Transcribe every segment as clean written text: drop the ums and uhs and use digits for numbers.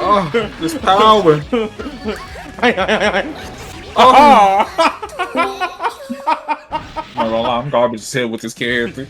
Oh, this power. I'm garbage as hell with this character.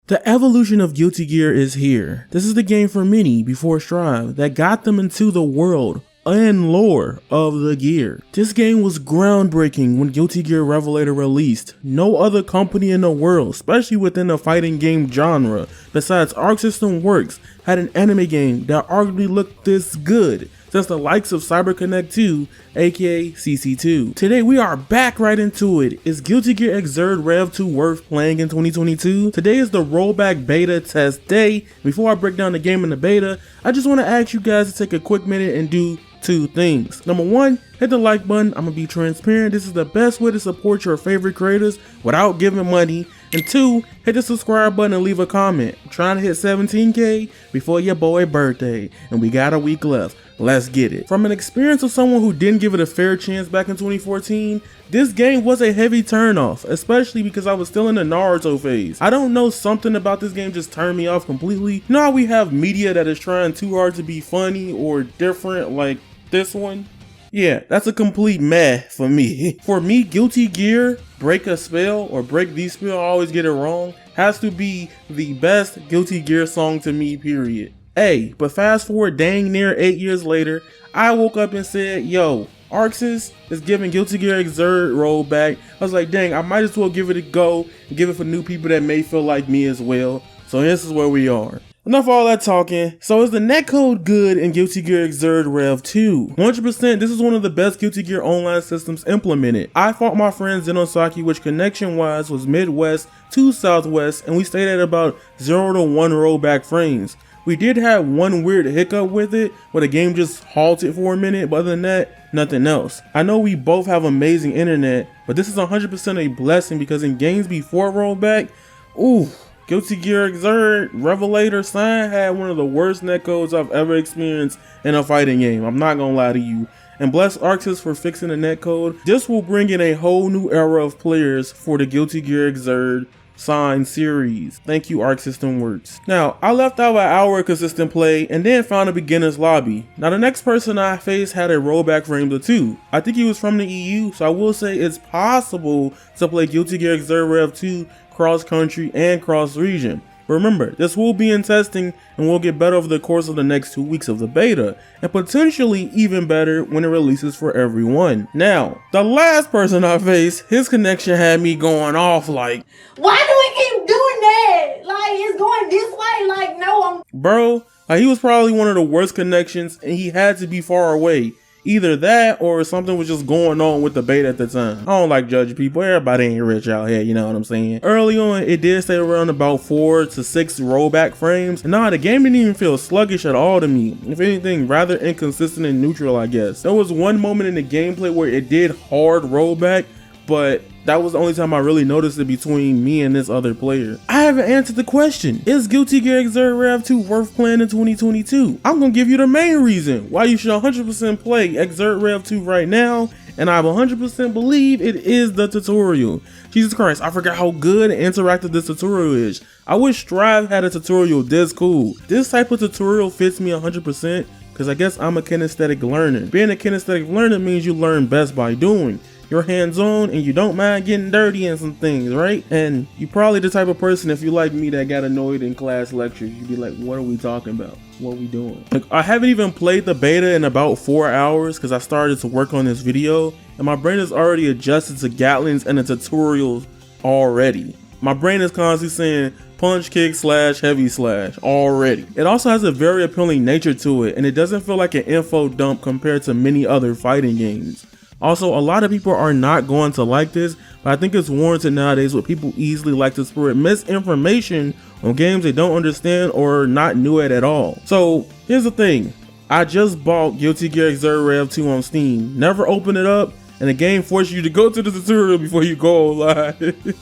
The evolution of Guilty Gear is here. This is the game for many before Strive that got them into the world and lore of the gear. This game was groundbreaking when Guilty Gear Revelator released. No other company in the world, especially within the fighting game genre, besides Arc System Works, had an anime game that arguably looked this good since the likes of CyberConnect 2, aka CC2. Today we are back right into it. Is Guilty Gear Xrd Rev 2 worth playing in 2022? Today is the Rollback Beta test day. Before I break down the game in the beta, I just want to ask you guys to take a quick minute and do two things. Number one, hit the like button. I'm gonna be transparent. This is the best way to support your favorite creators without giving money. And two, hit the subscribe button and leave a comment. I'm trying to hit 17K before your boy birthday, and we got a week left. Let's get it. From an experience of someone who didn't give it a fair chance back in 2014, this game was a heavy turnoff, especially because I was still in the Naruto phase. I don't know, something about this game just turned me off completely. You know how we have media that is trying too hard to be funny or different, like this one? Yeah, that's a complete meh for me. For me, Guilty Gear, Break a Spell or Break the Spell, I always get it wrong, has to be the best Guilty Gear song to me, period. Hey, but fast forward dang near 8 years later, I woke up and said, yo, Arxis is giving Guilty Gear Xrd rollback. I was like, dang, I might as well give it a go and give it for new people that may feel like me as well. So this is where we are. Enough of all that talking. So is the netcode good in Guilty Gear Xrd Rev 2? 100%, this is one of the best Guilty Gear online systems implemented. I fought my friend Zenosaki, which connection wise was Midwest to Southwest, and we stayed at about 0 to 1 rollback frames. We did have one weird hiccup with it, where the game just halted for a minute, but other than that, nothing else. I know we both have amazing internet, but this is 100% a blessing because in games before rollback, ooh, Guilty Gear Xrd Revelator Sign had one of the worst netcodes I've ever experienced in a fighting game. I'm not gonna lie to you. And bless Arxis for fixing the netcode. This will bring in a whole new era of players for the Guilty Gear Xrd Sign series. Thank you, Arc System Works. Now, I left out an hour of consistent play and then found a beginner's lobby. Now, the next person I faced had a rollback frame of 2. I think he was from the EU, so I will say it's possible to play Guilty Gear Xrd Rev 2 cross country and cross region. Remember, this will be in testing and will get better over the course of the next 2 weeks of the beta, and potentially even better when it releases for everyone. Now, the last person I faced, his connection had me going off like, why do we keep doing that? Like, it's going this way, like, no, Bro, he was probably one of the worst connections and he had to be far away. Either that or something was just going on with the beta at the time. I don't like judging people. Everybody ain't rich out here, you know what I'm saying? Early on, it did stay around about 4 to 6 rollback frames. And nah, the game didn't even feel sluggish at all to me. If anything, rather inconsistent and neutral, I guess. There was one moment in the gameplay where it did hard rollback, but that was the only time I really noticed it between me and this other player. I haven't answered the question. Is Guilty Gear Xrd Rev 2 worth playing in 2022? I'm gonna give you the main reason why you should 100% play Xrd Rev 2 right now, and I 100% believe it is the tutorial. Jesus Christ, I forgot how good and interactive this tutorial is. I wish Strive had a tutorial this cool. This type of tutorial fits me 100% because I guess I'm a kinesthetic learner. Being a kinesthetic learner means you learn best by doing. You're hands-on and you don't mind getting dirty in some things, right? And you're probably the type of person, if you like me, that got annoyed in class lectures. You'd be like, what are we talking about? What are we doing? Like, I haven't even played the beta in about 4 hours because I started to work on this video and my brain is already adjusted to Gatlings and the tutorials already. My brain is constantly saying punch, kick, slash, heavy slash already. It also has a very appealing nature to it and it doesn't feel like an info dump compared to many other fighting games. Also, a lot of people are not going to like this, but I think it's warranted nowadays where people easily like to spread misinformation on games they don't understand or not new at all. So here's the thing, I just bought Guilty Gear Xrd Rev 2 on Steam, never opened it up, and the game forces you to go to the tutorial before you go live.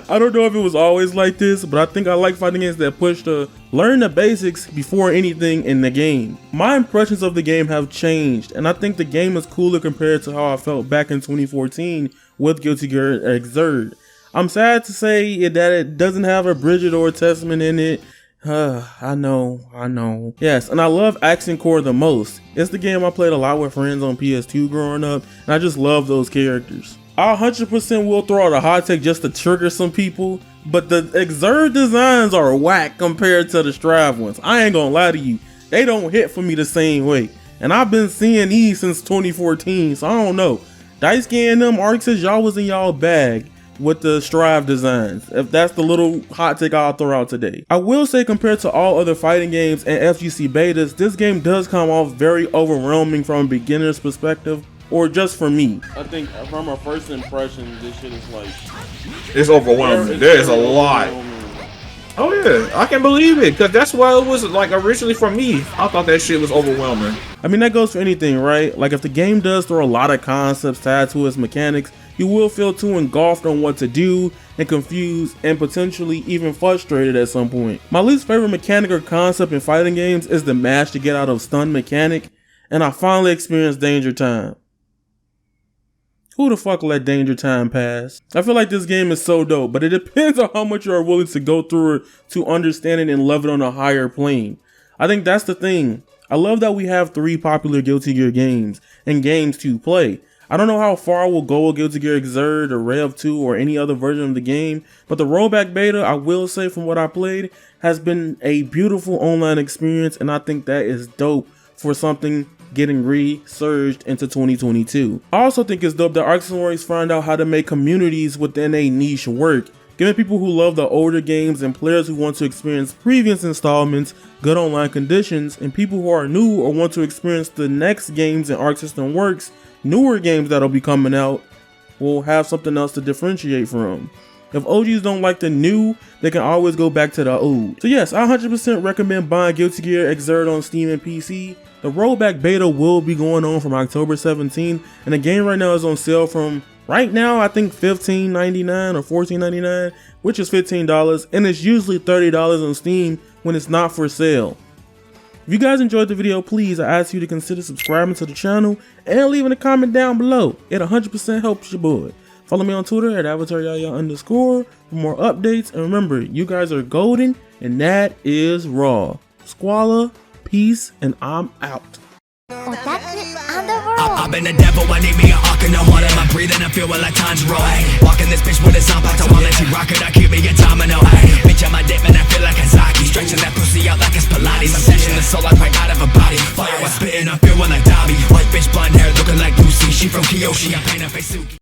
I don't know if it was always like this, but I think I like fighting games that push to learn the basics before anything in the game. My impressions of the game have changed, and I think the game is cooler compared to how I felt back in 2014 with Guilty Gear Xrd. I'm sad to say that it doesn't have a Bridget or a Testament in it. I know. Yes, and I love Action Core the most. It's the game I played a lot with friends on PS2 growing up, and I just love those characters. I 100% will throw out a hot take just to trigger some people, but the Xrd designs are whack compared to the Strive ones. I ain't gonna lie to you, they don't hit for me the same way. And I've been seeing these since 2014, so I don't know. Dice Gang them arcs says y'all was in y'all bag with the Strive designs, if that's the little hot take I'll throw out today. I will say compared to all other fighting games and FGC betas, this game does come off very overwhelming from a beginner's perspective, or just for me. I think from a first impression, this shit is like... It's overwhelming. There's a lot. Oh yeah, I can believe it, because that's why it was like originally for me. I thought that shit was overwhelming. I mean, that goes for anything, right? Like if the game does throw a lot of concepts tied to its mechanics, you will feel too engulfed on what to do and confused and potentially even frustrated at some point. My least favorite mechanic or concept in fighting games is the mash to get out of stun mechanic, and I finally experienced Danger Time. Who the fuck let Danger Time pass? I feel like this game is so dope, but it depends on how much you are willing to go through it to understand it and love it on a higher plane. I think that's the thing. I love that we have 3 popular Guilty Gear games and games to play. I don't know how far we'll go with Guilty Gear Xrd or Rev 2 or any other version of the game, but the Rollback Beta, I will say from what I played, has been a beautiful online experience, and I think that is dope for something getting resurged into 2022. I also think it's dope that Arxenorics find out how to make communities within a niche work, giving people who love the older games and players who want to experience previous installments good online conditions, and people who are new or want to experience the next games in Arc System Works, newer games that'll be coming out, will have something else to differentiate from. If OGs don't like the new, they can always go back to the old. So yes, I 100% recommend buying Guilty Gear Xrd on Steam and PC. The Rollback Beta will be going on from October 17th, and the game right now is on sale from, right now, I think $15.99 or $14.99, which is $15, and it's usually $30 on Steam when it's not for sale. If you guys enjoyed the video, please, I ask you to consider subscribing to the channel and leaving a comment down below. It 100% helps your boy. Follow me on Twitter at Avataryaya_ for more updates. And remember, you guys are golden, and that is raw. Squalor, peace, and I'm out. I've been the devil, I need me an arc in the heart. Am I breathing? I feel like Tanjiro. Walking this bitch with a sound pack, so I'll let you rock it. I keep me a domino. Bitch, on my dip, man, I feel like Kazaki. Stretching that pussy out like it's Pilates. I'm snatching the soul like right out of a body. Fire, I spitting, I feel like Dobby. White bitch, blonde hair, looking like Lucy. She from Kyoshi, I paint her face Suki.